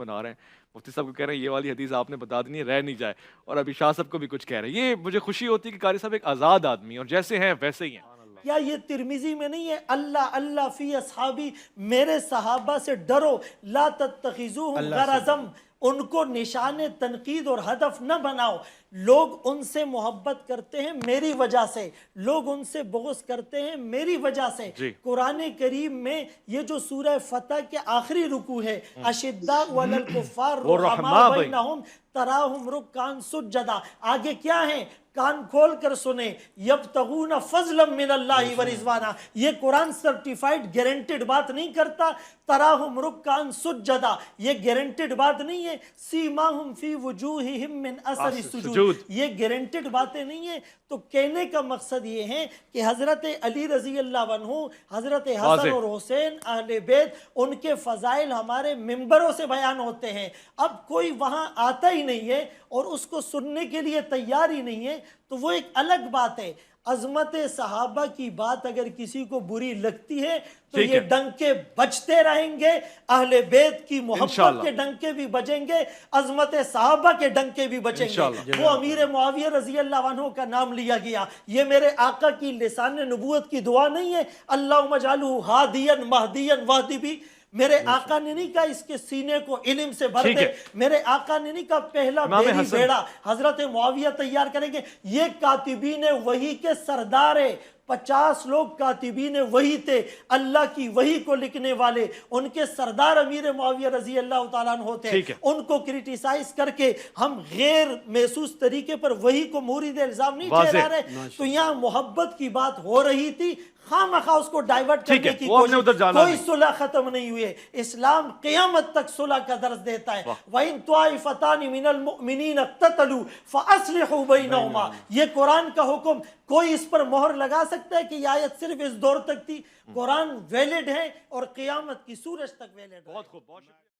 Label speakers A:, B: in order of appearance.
A: بنا رہے ہیں، مفتی صاحب کو کہہ رہے ہیں یہ والی حدیث آپ نے بتا دینی ہے، رہ نہیں جائے، اور ابھی شاہ صاحب کو بھی کچھ کہہ رہے ہیں۔ یہ مجھے خوشی ہوتی ہے کہ قاری صاحب ایک آزاد آدمی ہیں اور جیسے ہیں ویسے ہی ہیں۔
B: یا یہ ترمذی میں نہیں ہے، اللہ اللہ فی اصحابی، میرے صحابہ سے ڈرو، لا تتخذوہم غرضم، ان کو نشان تنقید اور ہدف نہ بناؤ۔ لوگ ان سے محبت کرتے ہیں میری وجہ سے، لوگ ان سے بغض کرتے ہیں میری وجہ سے۔ قرآن کریم میں یہ جو سورہ فتح کے آخری رکوع ہے، اشداء علی الکفار رحماء بینہم تراہم رکعا سجدا، آگے کیا ہیں؟ کان کھول کر سنیں، یبتغون فضلا من اللہ ورضوانا، یہ قرآن سرٹیفائیڈ گارنٹیڈ بات نہیں کرتا۔ تراہم رکعا سجدا، یہ گارنٹیڈ بات نہیں ہے۔ سیماہم فی وجوہہم من اثر السجود، یہ گارنٹیڈ باتیں نہیں ہیں۔ تو کہنے کا مقصد یہ ہے کہ حضرت علی رضی اللہ عنہ، حضرت حسن اور حسین اہل بیت، ان کے فضائل ہمارے ممبروں سے بیان ہوتے ہیں۔ اب کوئی وہاں آتا ہی نہیں ہے اور اس کو سننے کے لیے تیار ہی نہیں ہے تو وہ ایک الگ بات ہے۔ عظمت صحابہ کی بات اگر کسی کو بری لگتی ہے تو یہ ڈنکے بجتے رہیں گے، اہل بیت کی محبت کے ڈنکے بھی بجیں گے، عظمت صحابہ کے ڈنکے بھی بجیں گے۔ وہ امیر معاویہ رضی اللہ عنہ کا نام لیا گیا، یہ میرے آقا کی لسان نبوت کی دعا نہیں ہے، اللہم اجعلہ ہادیا مہدیا واہدی بھی۔ میرے آقا نے نہیں کہا اس کے سینے کو علم سے بھر دے، میرے آقا نے نہیں کہا پہلا بیری بیڑا حضرت معاویہ تیار کریں گے۔ یہ کاتبین وحی کے سردار ہیں، 50 لوگ کاتبین وحی تھے، اللہ کی وحی کو لکھنے والے، ان کے سردار امیر معاویہ رضی اللہ تعالیٰ عنہ تھے۔ ان کو کرٹیسائز کر کے ہم غیر محسوس طریقے پر وحی کو مورد الزام نہیں ٹھہرا رہے۔ تو یہاں محبت کی بات ہو رہی تھی، خام خواہ اس کو ڈائیورٹ کرنے کی کوشش، کوئی صلح ختم نہیں ہوئے۔ اسلام قیامت تک صلح کا درس دیتا ہے۔ وَإِن طَائِفَتَانِ مِنَ الْمُؤْمِنِينَ اقْتَتَلُوا فَأَصْلِحُوا بَيْنَهُمَا، یہ قرآن کا حکم، کوئی اس پر مہر لگا سکتا ہے کہ یہ آیت صرف اس دور تک تھی؟ قرآن ویلڈ ہے اور قیامت کی سورج تک ویلڈ ہے۔